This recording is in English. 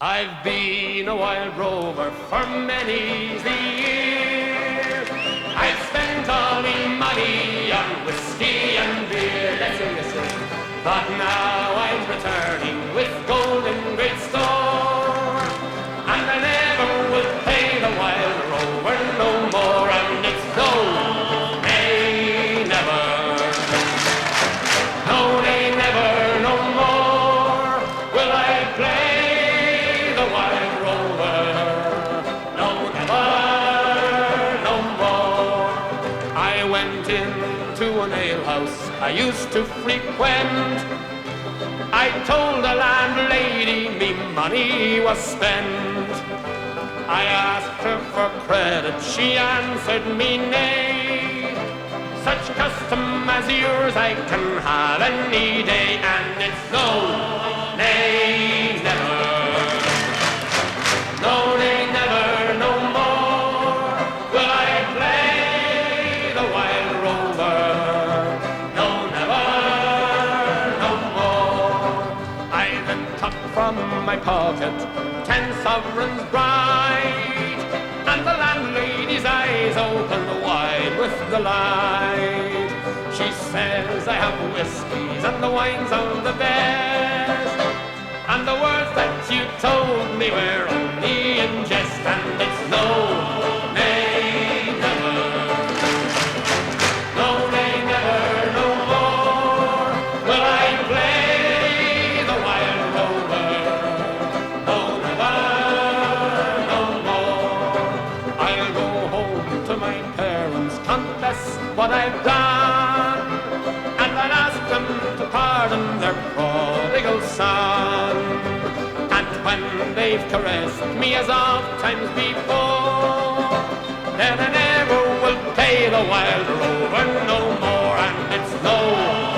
I've been a wild rover for many's the year. I've spent all me money on whiskey and beer. Listen, but now I'm returning with gold in great store, and I never will pay the wild rover no more. And it's no, nay, never, no, nay, never, no more will I play. To an alehouse I used to frequent, I told the landlady me money was spent. I asked her for credit, she answered me nay. Such custom as yours I can have any day, and it's no, nay, never, no, nay, never, no more will I play the wild rover. From my pocket 10 sovereigns bright, and the landlady's eyes opened wide with delight. She says I have whiskies and the wines of the best, and the words that you told me were only in jest, and it's no, nay, never, no, nay, never, no more will I play. What I've done, and I'll ask them to pardon their prodigal son. And when they've caressed me as oft times before, then I never will pay the wild rover no more, and it's no